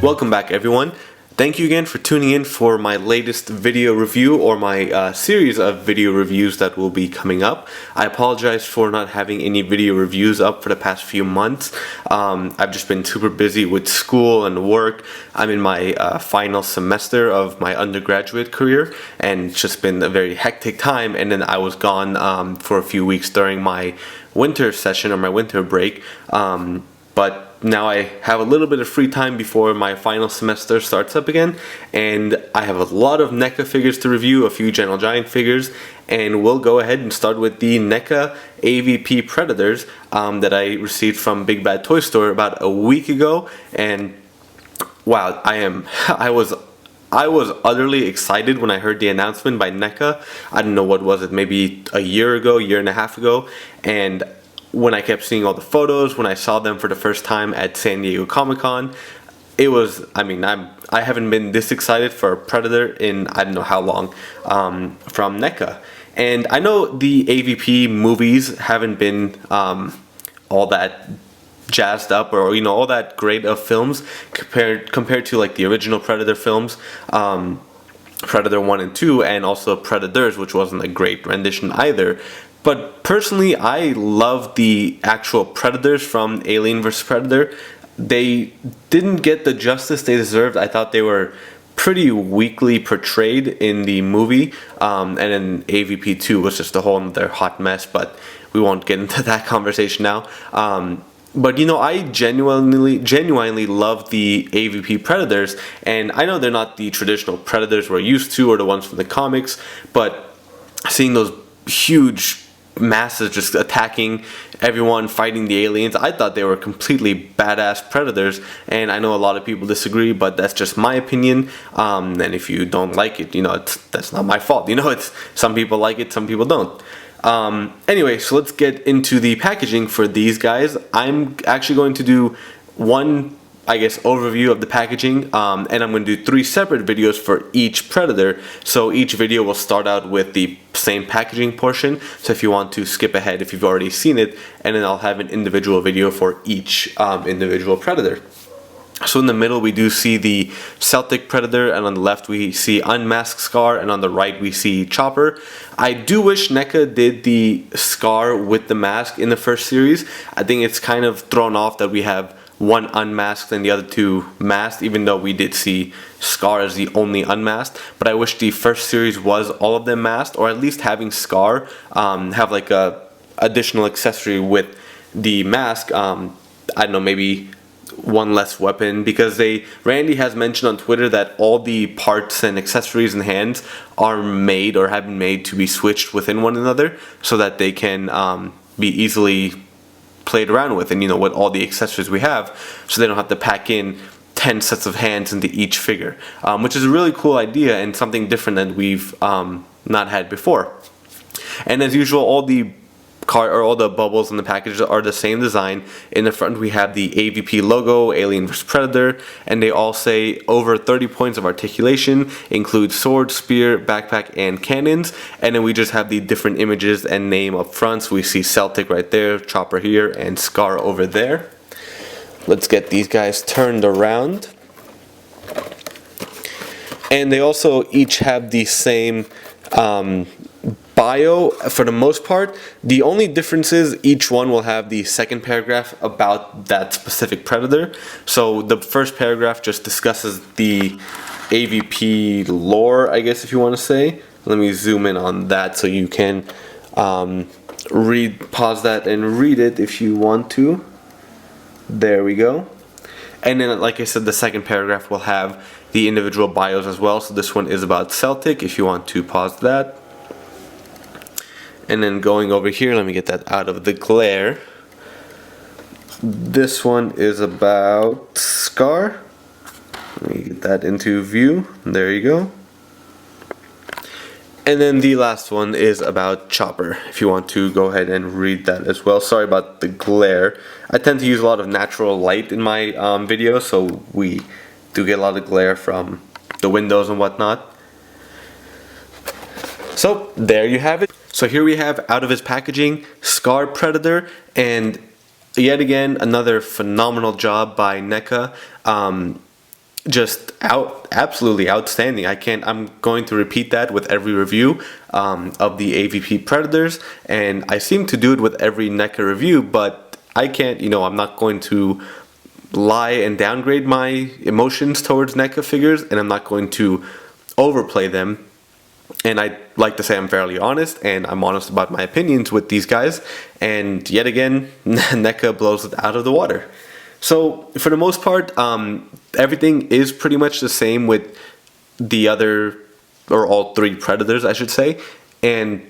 Welcome back, everyone. Thank you again for tuning in for my latest video review, or my series of video reviews that will be coming up. I apologize for not having any video reviews up for the past few months. I've just been super busy with school and work. I'm in my final semester of my undergraduate career, and it's just been a very hectic time. And then I was gone for a few weeks during my winter session, or my winter break. But now I have a little bit of free time before my final semester starts up again, and I have a lot of NECA figures to review, a few Gentle Giant figures, and we'll go ahead and start with the NECA AVP Predators that I received from Big Bad Toy Store about a week ago. And wow, I was utterly excited when I heard the announcement by NECA. I don't know, what was it, maybe a year and a half ago, and when I kept seeing all the photos, when I saw them for the first time at San Diego Comic-Con, it was, I haven't been this excited for a Predator in I don't know how long from NECA. And I know the AVP movies haven't been all that jazzed up, or all that great of films compared to like the original Predator films, Predator 1 and 2, and also Predators, which wasn't a great rendition either. But personally, I love the actual Predators from Alien vs. Predator. They didn't get the justice they deserved. I thought they were pretty weakly portrayed in the movie, and then AVP 2 was just a whole other hot mess, but we won't get into that conversation now. But I genuinely love the AVP Predators, and I know they're not the traditional Predators we're used to, or the ones from the comics, but seeing those huge masses just attacking everyone, fighting the aliens, I thought they were completely badass Predators. And I know a lot of people disagree, but that's just my opinion. And if you don't like it, that's not my fault. It's some people like it, some people don't. Anyway, so let's get into the packaging for these guys. I'm actually going to do one, overview of the packaging, and I'm going to do 3 separate videos for each Predator. So each video will start out with the same packaging portion, so if you want to skip ahead if you've already seen it, and then I'll have an individual video for each individual Predator. So in the middle we do see the Celtic Predator, and on the left we see Unmasked Scar, and on the right we see Chopper. I do wish NECA did the Scar with the mask in the first series. I think it's kind of thrown off that we have one unmasked and the other 2 masked, even though we did see Scar as the only unmasked. But I wish the first series was all of them masked, or at least having Scar have like a additional accessory with the mask. I don't know, maybe one less weapon, because Randy has mentioned on Twitter that all the parts and accessories and hands are made, or have been made, to be switched within one another, so that they can be easily played around with, and with all the accessories we have, so they don't have to pack in 10 sets of hands into each figure, which is a really cool idea and something different that we've not had before. And as usual, all the bubbles in the package are the same design. In the front we have the AVP logo, Alien vs. Predator, and they all say over 30 points of articulation, include sword, spear, backpack, and cannons. And then we just have the different images and name up front. So we see Celtic right there, Chopper here, and Scar over there. Let's get these guys turned around. And they also each have the same bio for the most part. The only difference is each one will have the second paragraph about that specific Predator. So the first paragraph just discusses the AVP lore, I guess, if you want to say. Let me zoom in on that so you can pause that and read it if you want to. There we go. And then, like I said, the second paragraph will have the individual bios as well. So this one is about Celtic, if you want to pause that. And then going over here, let me get that out of the glare. This one is about Scar. Let me get that into view. There you go. And then the last one is about Chopper, if you want to go ahead and read that as well. Sorry about the glare. I tend to use a lot of natural light in my videos, so we do get a lot of glare from the windows and whatnot. So there you have it. So here we have, out of his packaging, Scar Predator, and yet again another phenomenal job by NECA. absolutely outstanding. I'm going to repeat that with every review of the AVP Predators, and I seem to do it with every NECA review, but I can't, I'm not going to lie and downgrade my emotions towards NECA figures, and I'm not going to overplay them. And I like to say I'm fairly honest, and I'm honest about my opinions with these guys, and yet again, NECA blows it out of the water. So for the most part, everything is pretty much the same with the other, or all three Predators, I should say. And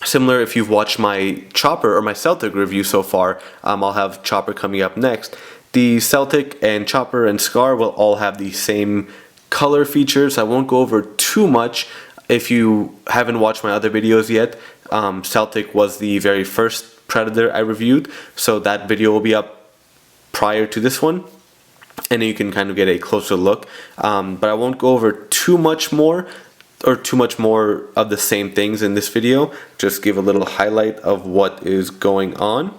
similar, if you've watched my Chopper or my Celtic review so far, I'll have Chopper coming up next. The Celtic and Chopper and Scar will all have the same color features. I won't go over too much. If you haven't watched my other videos yet, Celtic was the very first Predator I reviewed, so that video will be up prior to this one, and you can kind of get a closer look, but I won't go over too much more of the same things in this video. Just give a little highlight of what is going on.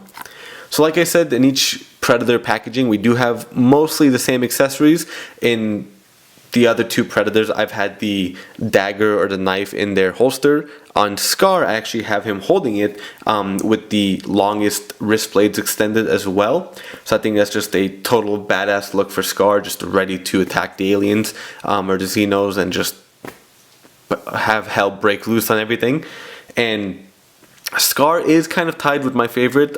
So like I said, in each Predator packaging we do have mostly the same accessories. In the other two Predators, I've had the dagger or the knife in their holster. On Scar, I actually have him holding it with the longest wrist blades extended as well. So I think that's just a total badass look for Scar, just ready to attack the aliens or the Xenos and just have hell break loose on everything. And Scar is kind of tied with my favorite.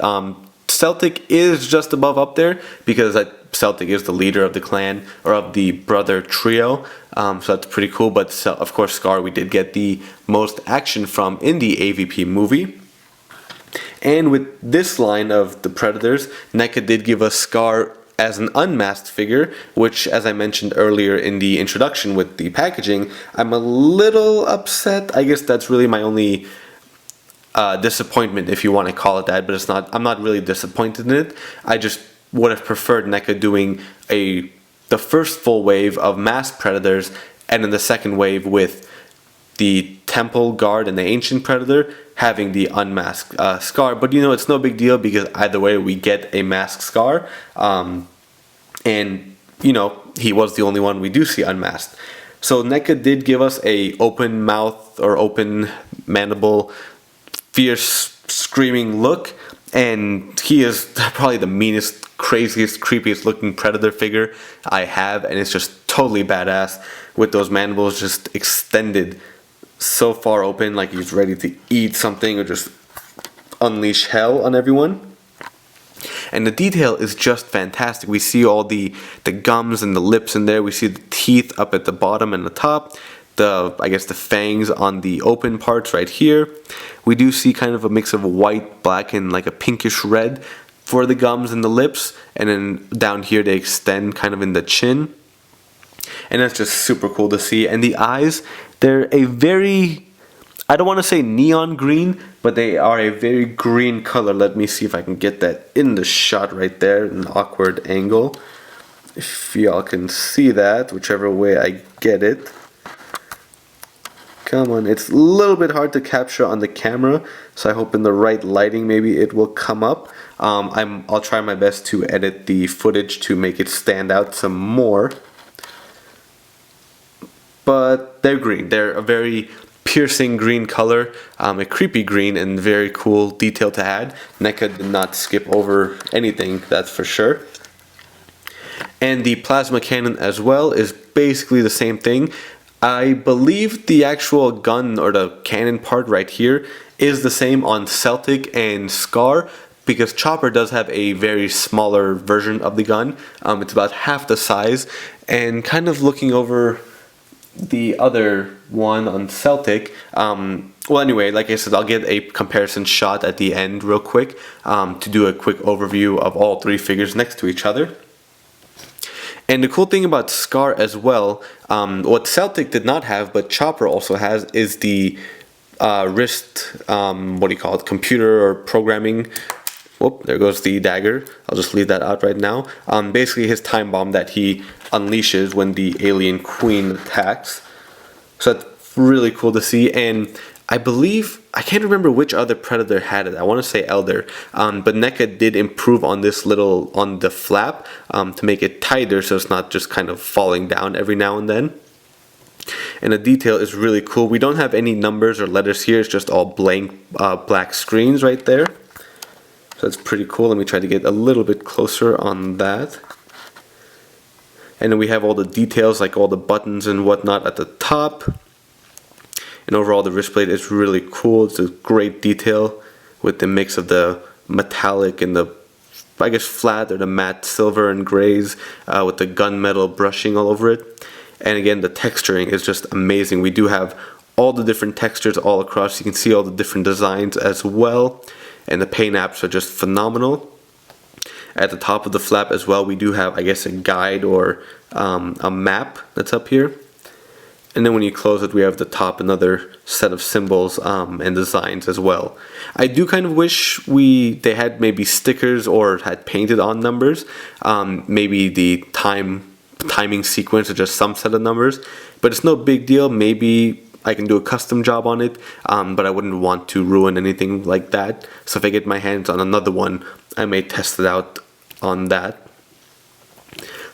Celtic is just above up there because Celtic is the leader of the clan, or of the brother trio, so that's pretty cool. But of course Scar we did get the most action from in the AVP movie. And with this line of the Predators, NECA did give us Scar as an unmasked figure, which, as I mentioned earlier in the introduction with the packaging, I'm a little upset. I guess that's really my only disappointment, if you want to call it that, but it's not. I'm not really disappointed in it. I just would have preferred NECA doing the first full wave of masked Predators, and then the second wave with the Temple Guard and the Ancient Predator having the unmasked Scar. But it's no big deal because either way we get a masked Scar, and he was the only one we do see unmasked. So NECA did give us a open mouth or open mandible, fierce screaming look, and he is probably the meanest, craziest, creepiest looking Predator figure I have, and it's just totally badass with those mandibles just extended so far open, like he's ready to eat something or just unleash hell on everyone. And the detail is just fantastic. We see all the gums and the lips in there. We see the teeth up at the bottom and the top. I guess the fangs on the open parts right here. We do see kind of a mix of white, black, and like a pinkish red for the gums and the lips. And then down here they extend kind of in the chin. And that's just super cool to see. And the eyes, they're a very, I don't want to say neon green, but they are a very green color. Let me see if I can get that in the shot right there, an awkward angle. If y'all can see that, whichever way I get it. Come on, it's a little bit hard to capture on the camera, so I hope in the right lighting maybe it will come up. I'll try my best to edit the footage to make it stand out some more. But they're green. They're a very piercing green color, a creepy green, and very cool detail to add. NECA did not skip over anything, that's for sure. And the plasma cannon as well is basically the same thing. I believe the actual gun or the cannon part right here is the same on Celtic and Scar, because Chopper does have a very smaller version of the gun. It's about half the size, and kind of looking over the other one on Celtic, well anyway, like I said, I'll get a comparison shot at the end real quick to do a quick overview of all three figures next to each other. And the cool thing about Scar as well, what Celtic did not have but Chopper also has, is the wrist, what do you call it, computer or programming. Whoop, there goes the dagger. I'll just leave that out right now. Basically his time bomb that he unleashes when the alien queen attacks. So that's really cool to see. And I believe, I can't remember which other Predator had it. I want to say Elder, but NECA did improve on this little, on the flap to make it tighter so it's not just kind of falling down every now and then. And the detail is really cool. We don't have any numbers or letters here, it's just all blank black screens right there. So that's pretty cool. Let me try to get a little bit closer on that. And then we have all the details, like all the buttons and whatnot at the top. And overall the wrist blade is really cool. It's a great detail with the mix of the metallic and the, I guess, flat or the matte silver and grays with the gunmetal brushing all over it. And again, the texturing is just amazing. We do have all the different textures all across. You can see all the different designs as well. And the paint apps are just phenomenal. At the top of the flap as well, we do have, I guess, a guide or a map that's up here. And then when you close it, we have the top, another set of symbols and designs as well. I do kind of wish they had maybe stickers or had painted on numbers. Maybe the timing sequence or just some set of numbers. But it's no big deal. Maybe I can do a custom job on it, but I wouldn't want to ruin anything like that. So if I get my hands on another one, I may test it out on that.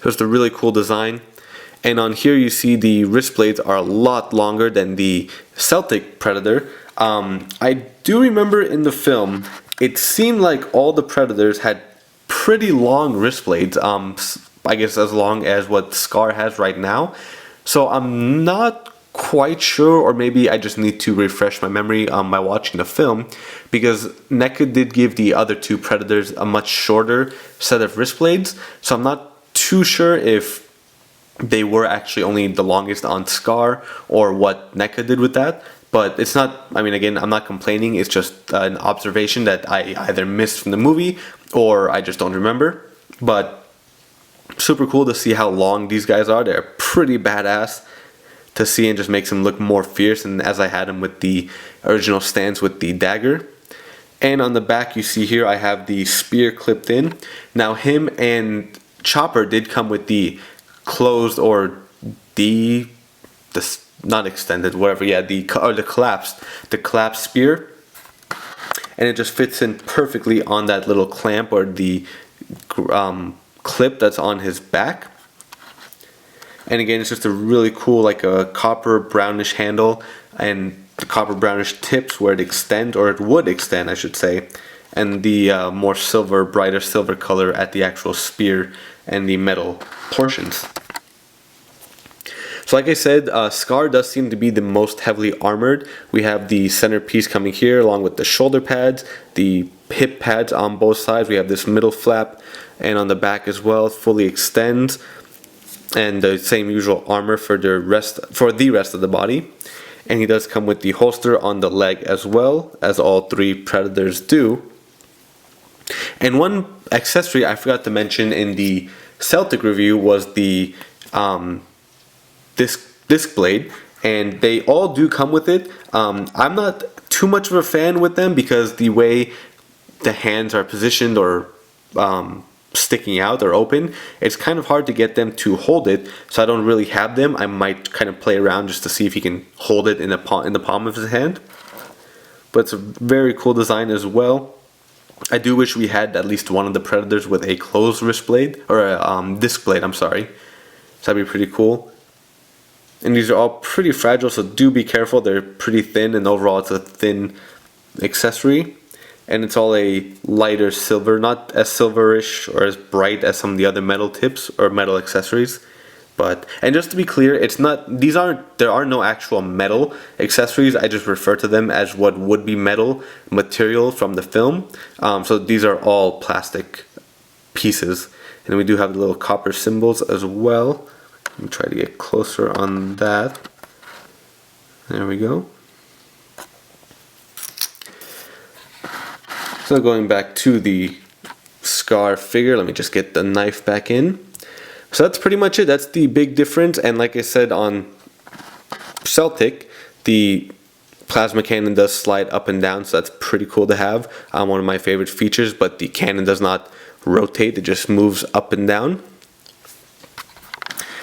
So it's a really cool design. And on here you see the wrist blades are a lot longer than the Celtic Predator. I do remember in the film, it seemed like all the Predators had pretty long wrist blades. I guess as long as what Scar has right now. So I'm not quite sure, or maybe I just need to refresh my memory by watching the film, because NECA did give the other two Predators a much shorter set of wrist blades. So I'm not too sure if they were actually only the longest on Scar or what NECA did with that. But it's not, I mean, again, I'm not complaining, it's just an observation that I either missed from the movie or I just don't remember. But super cool to see how long these guys are. They're pretty badass to see, and just makes them look more fierce, and as I had them with the original stance with the dagger. And on the back you see here I have the spear clipped in. Now him and Chopper did come with the closed or the not extended, whatever, yeah, the collapsed spear, and it just fits in perfectly on that little clamp or the clip that's on his back. And again, it's just a really cool, like a copper brownish handle and the copper brownish tips where it extends, or it would extend I should say, and the more silver, brighter silver color at the actual spear and the metal portions. So like I said, Scar does seem to be the most heavily armored. We have the centerpiece coming here along with the shoulder pads, the hip pads on both sides. We have this middle flap, and on the back as well, fully extends, and the same usual armor for the rest of the body. And he does come with the holster on the leg as well, as all three Predators do. And one accessory I forgot to mention in the Celtic review was the disc blade, and they all do come with it. I'm not too much of a fan with them because the way the hands are positioned or sticking out or open, it's kind of hard to get them to hold it, so I don't really have them. I might kind of play around just to see if he can hold it in the palm of his hand. But it's a very cool design as well. I do wish we had at least one of the Predators with a closed wrist blade, or a disc blade, I'm sorry. So that'd be pretty cool. And these are all pretty fragile, so do be careful. They're pretty thin, and overall it's a thin accessory. And it's all a lighter silver, not as silverish or as bright as some of the other metal tips or metal accessories. But, and just to be clear, it's not, there are no actual metal accessories. I just refer to them as what would be metal material from the film. So these are all plastic pieces. And we do have the little copper symbols as well. Let me try to get closer on that. There we go. So going back to the Scar figure, let me just get the knife back in. So that's pretty much it. That's the big difference. And like I said, on Celtic, the plasma cannon does slide up and down, so that's pretty cool to have. One of my favorite features, but the cannon does not rotate, it just moves up and down.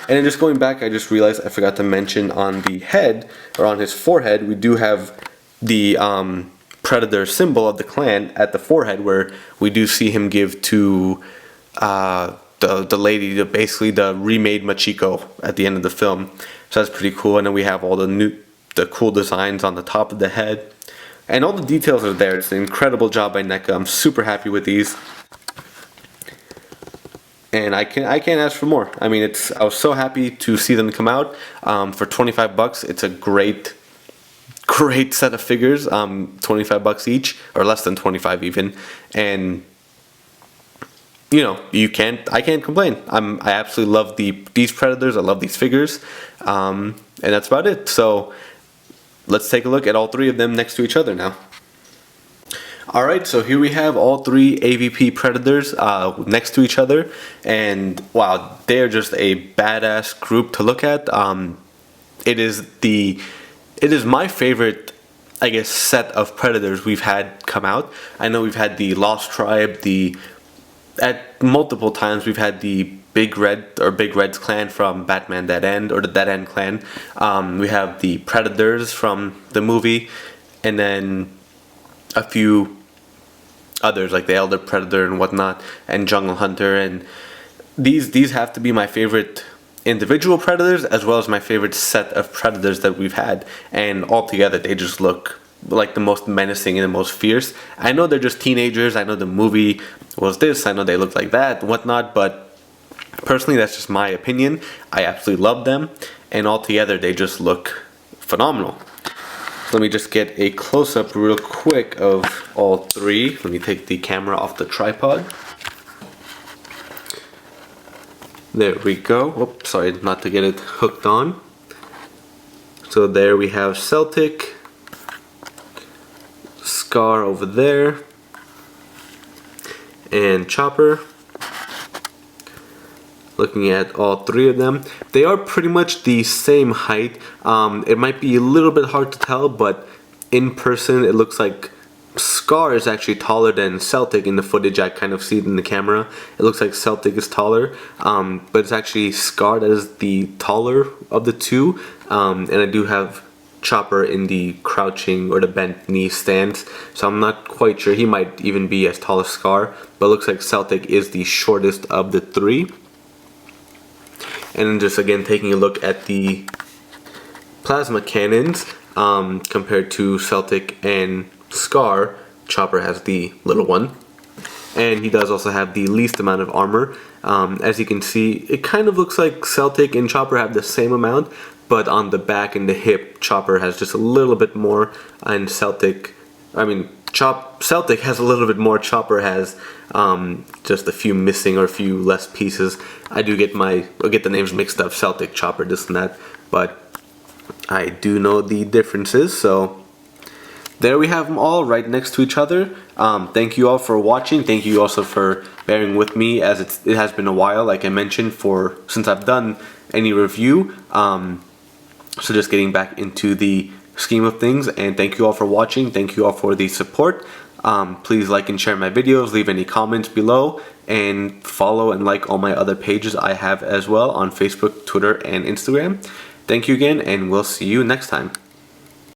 And then just going back, I just realized I forgot to mention on the head, or on his forehead, we do have the Predator symbol of the clan at the forehead, where we do see him give to the lady, basically the remade Machiko at the end of the film. So that's pretty cool. And then we have all the cool designs on the top of the head, and all the details are there. It's an incredible job by NECA. I'm super happy with these, and I can't ask for more. I mean, I was so happy to see them come out for 25 bucks. It's a great set of figures, 25 bucks each, or less than 25 even, and you know, I can't complain. I absolutely love these Predators. I love these figures, and that's about it. So let's take a look at all three of them next to each other now. Alright, so here we have all three AVP Predators next to each other, and wow, they're just a badass group to look at. It is my favorite, I guess, set of Predators we've had come out. I know we've had the Lost Tribe, at multiple times we've had the Big Red's clan from Batman Dead End, or the Dead End clan. We have the Predators from the movie, and then a few others like the Elder Predator and whatnot, and Jungle Hunter, and these have to be my favorite individual Predators as well as my favorite set of Predators that we've had, and altogether they just look like the most menacing and the most fierce. I know they're just teenagers, I know the movie was this, I know they look like that and whatnot, but personally that's just my opinion. I absolutely love them, and altogether they just look phenomenal. Let me just get a close-up real quick of all three. Let me take the camera off the tripod. There we go. Oops, sorry, not to get it hooked on. So there we have Celtic, Scar over there, and Chopper. Looking at all three of them, they are pretty much the same height. It might be a little bit hard to tell, but in person it looks like Scar is actually taller than Celtic. In the footage I kind of see it in the camera. It looks like Celtic is taller, but it's actually Scar that is the taller of the two, and I do have Chopper in the crouching or the bent knee stance, so I'm not quite sure. He might even be as tall as Scar, but it looks like Celtic is the shortest of the three. And then just again taking a look at the plasma cannons, compared to Celtic and Scar, Chopper has the little one, and he does also have the least amount of armor. As you can see, it kind of looks like Celtic and Chopper have the same amount, but on the back and the hip, Chopper has just a little bit more, and Celtic has a little bit more. Chopper has just a few missing or a few less pieces. I do get the names mixed up, Celtic, Chopper, this and that, but I do know the differences. So there we have them all right next to each other. Thank you all for watching. Thank you also for bearing with me, as it has been a while, like I mentioned, since I've done any review. So just getting back into the scheme of things, and thank you all for watching. Thank you all for the support. Please like and share my videos, leave any comments below, and follow and like all my other pages I have as well on Facebook, Twitter, and Instagram. Thank you again, and we'll see you next time.